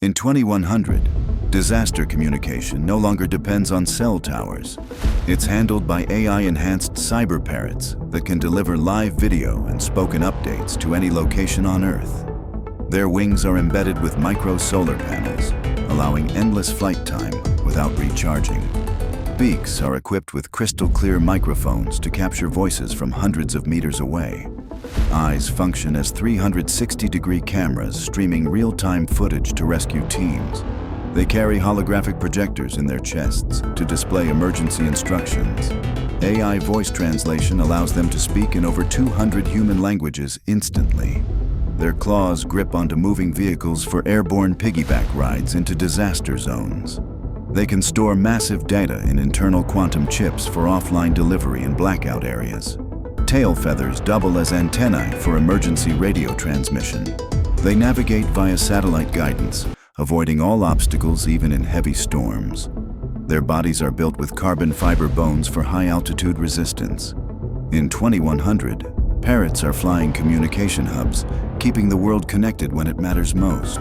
In 2100, disaster communication no longer depends on cell towers. It's handled by AI-enhanced cyber parrots that can deliver live video and spoken updates to any location on Earth. Their wings are embedded with micro solar panels, allowing endless flight time without recharging. Beaks are equipped with crystal-clear microphones to capture voices from hundreds of meters away. Eyes function as 360-degree cameras streaming real-time footage to rescue teams. They carry holographic projectors in their chests to display emergency instructions. AI voice translation allows them to speak in over 200 human languages instantly. Their claws grip onto moving vehicles for airborne piggyback rides into disaster zones. They can store massive data in internal quantum chips for offline delivery in blackout areas. Tail feathers double as antennae for emergency radio transmission. They navigate via satellite guidance, avoiding all obstacles even in heavy storms. Their bodies are built with carbon fiber bones for high-altitude resistance. In 2100, parrots are flying communication hubs, keeping the world connected when it matters most.